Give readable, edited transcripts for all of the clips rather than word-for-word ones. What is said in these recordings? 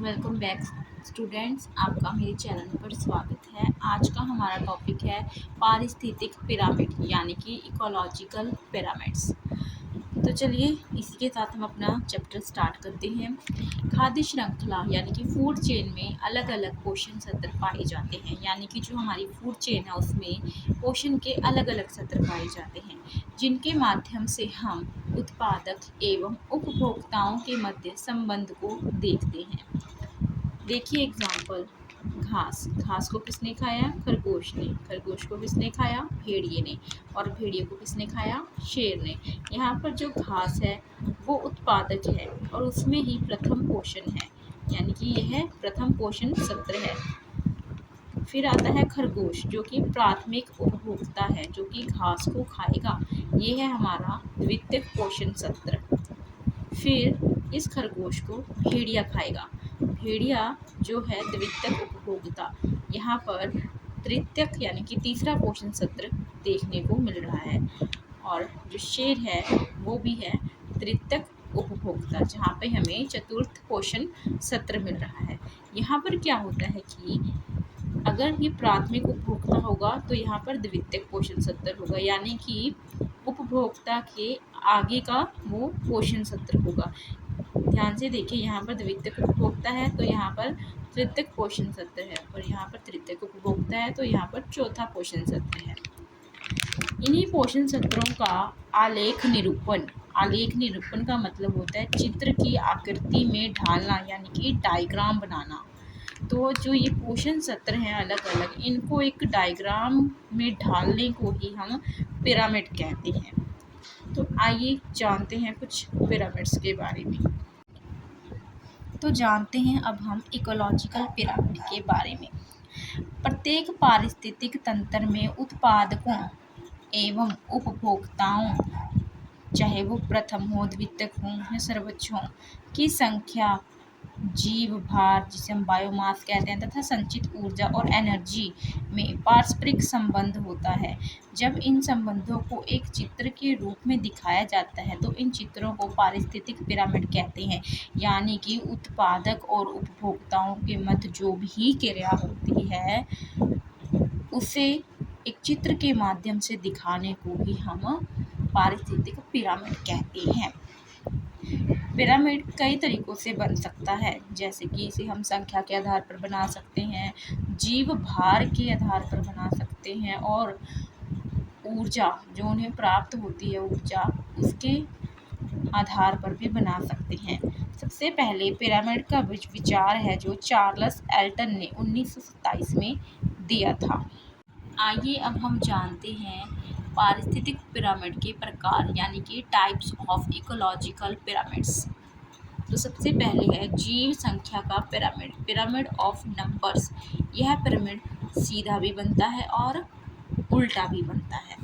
Welcome back students, आपका मेरे channel पर स्वागत है। आज का हमारा टॉपिक है पारिस्थितिक पिरामिड यानी कि इकोलॉजिकल पिरामिड्स। तो चलिए इसी के साथ हम अपना चैप्टर स्टार्ट करते हैं। खाद्य श्रृंखला यानी कि फूड चेन में अलग अलग पोषण सत्र पाए जाते हैं, यानी कि जो हमारी फूड चेन है उसमें पोषण के अलग अलग सत्र पाए जाते हैं, जिनके माध्यम से हम उत्पादक एवं उपभोक्ताओं के मध्य संबंध को देखते हैं। देखिए एग्जाम्पल, घास को किसने खाया? खरगोश ने। खरगोश को किसने खाया? भेड़िए ने। और भेड़िए को किसने खाया? शेर ने। यहाँ पर जो घास है वो उत्पादक है और उसमें ही प्रथम पोषण है, यानी कि यह प्रथम पोषण सत्र है। फिर आता है खरगोश, जो कि प्राथमिक उपभोक्ता है, जो कि घास को खाएगा। ये है हमारा द्वितीयक पोषण सत्र। फिर इस खरगोश को भेड़िया खाएगा। भेड़िया जो है द्वितीयक उपभोक्ता। यहाँ पर तृतीयक यानी कि तीसरा पोषण सत्र देखने को मिल रहा है। और जो शेर है वो भी है तृतीयक उपभोक्ता, जहाँ पे हमें चतुर्थ पोषण सत्र मिल रहा है। यहाँ पर क्या होता है कि अगर ये प्राथमिक उपभोक्ता होगा तो यहाँ पर द्वितीयक पोषण सत्र होगा, यानी कि उपभोक्ता के आगे का वो पोषण सत्र होगा। ध्यान से देखिए, यहाँ पर द्वितीयक उपभोक्ता है तो यहाँ पर तृतीयक पोषण सत्र है, और यहाँ पर तृतीयक उपभोक्ता है तो यहाँ पर चौथा पोषण सत्र है। इन्हीं पोषण सत्रों का आलेख निरूपण का मतलब होता है चित्र की आकृति में ढालना, यानी कि डायग्राम बनाना। तो जो ये पोषण सत्र हैं अलग अलग, इनको एक डायग्राम में ढालने को ही हम पिरामिड कहते हैं। तो आइए जानते हैं कुछ पिरामिड्स के बारे में। तो जानते हैं अब हम इकोलॉजिकल पिरामिड के बारे में। प्रत्येक पारिस्थितिक तंत्र में उत्पादकों एवं उपभोक्ताओं, चाहे वो प्रथम हो, द्वितीयक हो या सर्वोच्च हो, की संख्या, जीव भार जिसे हम बायोमास कहते हैं, तथा संचित ऊर्जा और एनर्जी में पारस्परिक संबंध होता है। जब इन संबंधों को एक चित्र के रूप में दिखाया जाता है तो इन चित्रों को पारिस्थितिक पिरामिड कहते हैं, यानी कि उत्पादक और उपभोक्ताओं के मध्य जो भी क्रिया होती है उसे एक चित्र के माध्यम से दिखाने को ही हम पारिस्थितिक पिरामिड कहते हैं। पिरामिड कई तरीकों से बन सकता है, जैसे कि इसे हम संख्या के आधार पर बना सकते हैं, जीव भार के आधार पर बना सकते हैं, और ऊर्जा जो उन्हें प्राप्त होती है ऊर्जा, उसके आधार पर भी बना सकते हैं। सबसे पहले पिरामिड का विचार है जो चार्ल्स एल्टन ने 1927 में दिया था। आइए अब हम जानते हैं पारिस्थितिक पिरामिड के प्रकार, यानी कि टाइप्स ऑफ इकोलॉजिकल पिरामिड्स। तो सबसे पहले है जीव संख्या का पिरामिड, पिरामिड ऑफ नंबर्स। यह पिरामिड सीधा भी बनता है और उल्टा भी बनता है।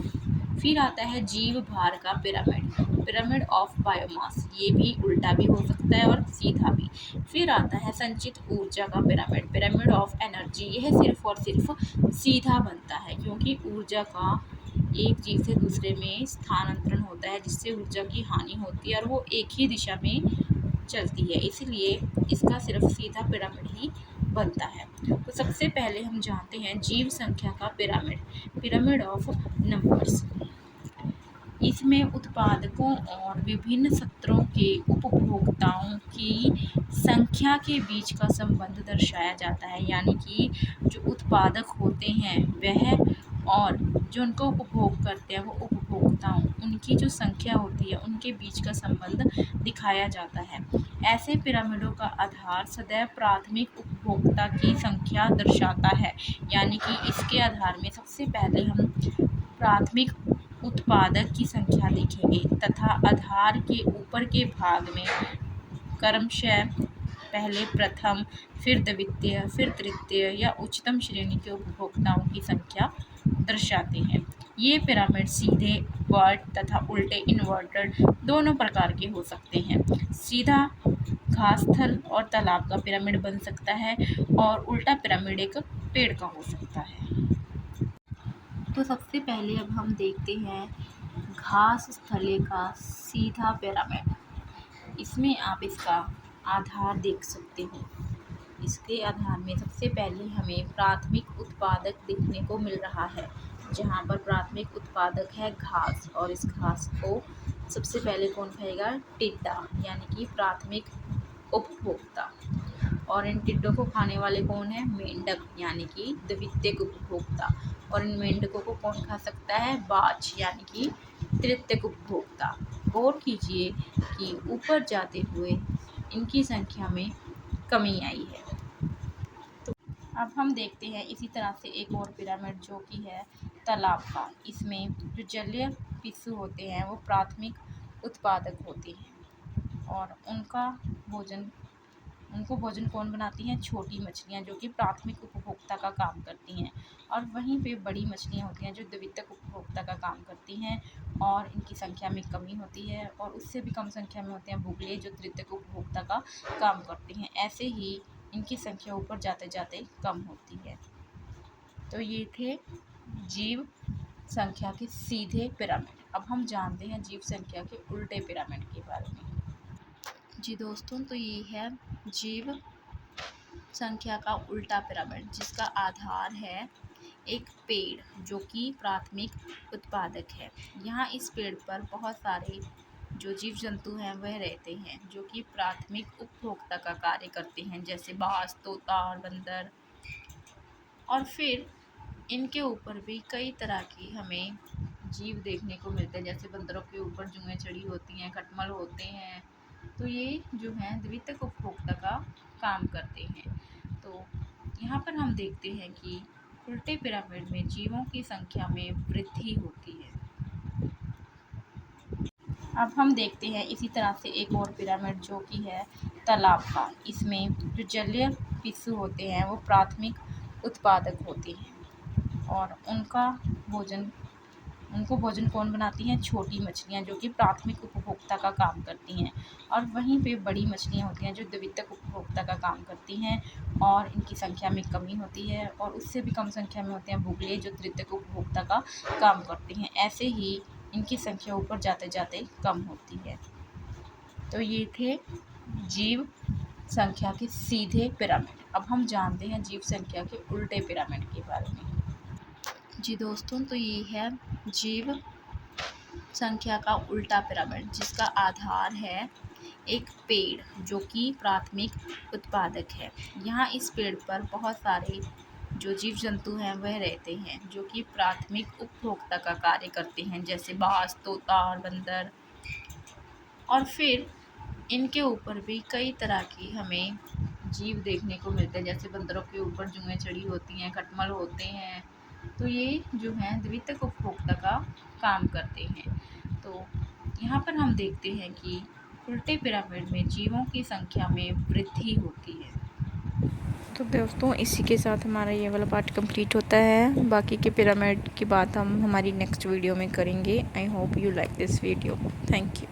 फिर आता है जीव भार का पिरामिड, पिरामिड ऑफ बायोमास। ये भी उल्टा भी हो सकता है और सीधा भी। फिर आता है संचित ऊर्जा का पिरामिड, पिरामिड ऑफ एनर्जी। यह सिर्फ और सिर्फ सीधा बनता है, क्योंकि ऊर्जा का एक जीव से दूसरे में स्थानांतरण होता है, जिससे ऊर्जा की हानि होती है और वो एक ही दिशा में चलती है, इसलिए इसका सिर्फ सीधा पिरामिड ही बनता है। तो सबसे पहले हम जानते हैं जीव संख्या का पिरामिड, पिरामिड ऑफ नंबर्स। इसमें उत्पादकों और विभिन्न सत्रों के उपभोक्ताओं की संख्या के बीच का संबंध दर्शाया जाता है, यानी कि जो उत्पादक होते हैं वह और जो उनको उपभोग करते हैं वो उपभोक्ताओं, उनकी जो संख्या होती है उनके बीच का संबंध दिखाया जाता है। ऐसे पिरामिडों का आधार सदैव प्राथमिक उपभोक्ता की संख्या दर्शाता है, यानी कि इसके आधार में सबसे पहले हम प्राथमिक उत्पादक की संख्या देखेंगे तथा आधार के ऊपर के भाग में क्रमशः पहले प्रथम, फिर द्वितीय, फिर तृतीय या उच्चतम श्रेणी के उपभोक्ताओं की संख्या दर्शाते हैं। ये पिरामिड सीधे वर्ड तथा उल्टे इन्वर्टेड दोनों प्रकार के हो सकते हैं। सीधा घास स्थल और तालाब का पिरामिड बन सकता है और उल्टा पिरामिड एक पेड़ का हो सकता है। तो सबसे पहले अब हम देखते हैं घास स्थले का सीधा पिरामिड। इसमें आप इसका आधार देख सकते हो। इसके आधार में सबसे पहले हमें प्राथमिक उत्पादक देखने को मिल रहा है, जहाँ पर प्राथमिक उत्पादक है घास, और इस घास को सबसे पहले कौन खाएगा? टिड्डा, यानी कि प्राथमिक उपभोक्ता। और इन टिड्डों को खाने वाले कौन है? मेंढक, यानी कि द्वितीयक उपभोक्ता। और इन मेंढकों को कौन खा सकता है? बाज, यानी कि तृतीयक उपभोक्ता। गौर कीजिए कि ऊपर जाते हुए इनकी संख्या में कमी आई है। तो अब हम देखते हैं इसी तरह से एक और पिरामिड जो कि है तालाब का। इसमें जो जलीय पिस्सू होते हैं वो प्राथमिक उत्पादक होते हैं, और उनको भोजन कौन बनाती हैं? छोटी मछलियाँ, जो कि प्राथमिक उपभोक्ता का काम करती हैं। और वहीं पे बड़ी मछलियाँ होती हैं जो द्वितीयक उपभोक्ता का काम करती हैं, और इनकी संख्या में कमी होती है। और उससे भी कम संख्या में होते हैं बुगले, जो तृतीयक उपभोक्ता का काम करती हैं। ऐसे ही इनकी संख्या ऊपर जाते जाते कम होती है। तो ये थे जीव संख्या के सीधे पिरामिड। अब हम जानते हैं जीव संख्या के उल्टे पिरामिड के बारे में। जी दोस्तों, तो ये है जीव संख्या का उल्टा पिरामिड, जिसका आधार है एक पेड़ जो कि प्राथमिक उत्पादक है। यहाँ इस पेड़ पर बहुत सारे जो जीव जंतु हैं वह रहते हैं, जो कि प्राथमिक उपभोक्ता का कार्य करते हैं, जैसे बाज, तोता और बंदर। और फिर इनके ऊपर भी कई तरह की हमें जीव देखने को मिलते हैं, जैसे बंदरों के ऊपर जुएं चढ़ी होती हैं, खटमल होते हैं। तो ये जो हैं द्वितीयक उपभोक्ता का काम करते हैं। तो यहाँ पर हम देखते हैं कि उल्टे पिरामिड में जीवों की संख्या में वृद्धि होती है। अब हम देखते हैं इसी तरह से एक और पिरामिड जो कि है तालाब का। इसमें जो जलीय पिस्सू होते हैं वो प्राथमिक उत्पादक होते हैं, और उनको भोजन कौन बनाती हैं? छोटी मछलियाँ, जो कि प्राथमिक उपभोक्ता का काम करती हैं। और वहीं पे बड़ी मछलियाँ होती हैं जो द्वितीयक उपभोक्ता का काम करती हैं, और इनकी संख्या में कमी होती है। और उससे भी कम संख्या में होते हैं बुगले, जो तृतीयक उपभोक्ता का काम करते हैं। ऐसे ही इनकी संख्या ऊपर जाते जाते कम होती है। तो ये थे जीव संख्या के सीधे पिरामिड। अब हम जानते हैं जीव संख्या के उल्टे पिरामिड के बारे में। जी दोस्तों, तो ये है जीव संख्या का उल्टा पिरामिड, जिसका आधार है एक पेड़ जो कि प्राथमिक उत्पादक है। यहाँ इस पेड़ पर बहुत सारे जो जीव जंतु हैं वह रहते हैं, जो कि प्राथमिक उपभोक्ता का कार्य करते हैं, जैसे बाज, तोता और बंदर। और फिर इनके ऊपर भी कई तरह की हमें जीव देखने को मिलते हैं, जैसे बंदरों के ऊपर जुएं चढ़ी होती हैं, खटमल होते हैं। तो ये जो हैं द्वितीयक उपभोक्ता का काम करते हैं। तो यहाँ पर हम देखते हैं कि उल्टे पिरामिड में जीवों की संख्या में वृद्धि होती है। तो दोस्तों, इसी के साथ हमारा ये वाला पार्ट कंप्लीट होता है। बाकी के पिरामिड की बात हम हमारी नेक्स्ट वीडियो में करेंगे। I hope you like this video. Thank you.